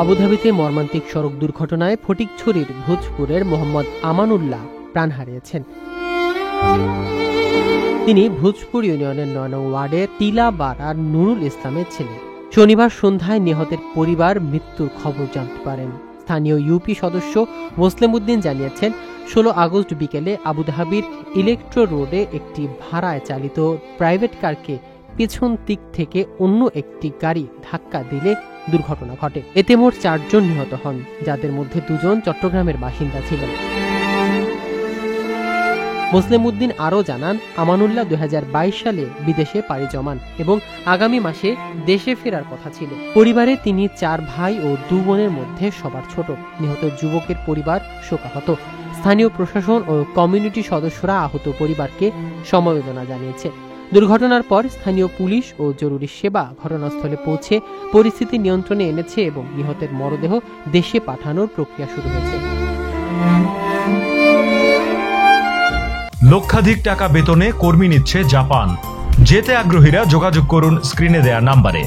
আবুধাবিতে মর্মান্তিক সড়ক দুর্ঘটনায় ফটিকছড়ির ভোজপুরের মোহাম্মদ আমানুল্লাহ প্রাণ হারিয়েছেন। তিনি ভোজপুর ইউনিয়নের ৯ নং ওয়ার্ডের টিলাবাড়ার নুরুল ইসলামের ছেলে। শনিবার সন্ধ্যায় নিহতের পরিবার মৃত্যুর খবর জানতে পারেন। স্থানীয় ইউপি সদস্য মোসলেম উদ্দিন জানিয়েছেন, ১৬ আগস্ট বিকেলে আবুধাবির ইলেকট্রো রোডে একটি ভাড়ায় চালিত প্রাইভেট কারকে পেছন দিক থেকে অন্য একটি গাড়ি ধাক্কা দিলে দুর্ঘটনা ঘটে। এতে মোট ৪ জন নিহত হন, যাদের মধ্যে ২ জন চট্টগ্রামের বাসিন্দা ছিলেন। মোসলেম উদ্দিন আরও জানান, আমানুল্লাহ ২০২২ সালে বিদেশে পাড়ি জমান এবং আগামী মাসে দেশে ফেরার কথা ছিল। পরিবারে তিনি ৪ ভাই ও ২ বোনের মধ্যে সবার ছোট। নিহত যুবকের পরিবার শোকাহত। স্থানীয় প্রশাসন ও কমিউনিটি সদস্যরা আহত পরিবারকে সমবেদনা জানিয়েছে। দুর্ঘটনার পর স্থানীয় পুলিশ ও জরুরি সেবা ঘটনাস্থলে পৌঁছে পরিস্থিতি নিয়ন্ত্রণে এনেছে এবং নিহতের মরদেহ দেশে পাঠানোর প্রক্রিয়া শুরু হয়েছে। লক্ষাধিক টাকা বেতনে কর্মী নিচ্ছে জাপান। যেতে আগ্রহীরা যোগাযোগ করুন স্ক্রিনে দেয়া নাম্বারে।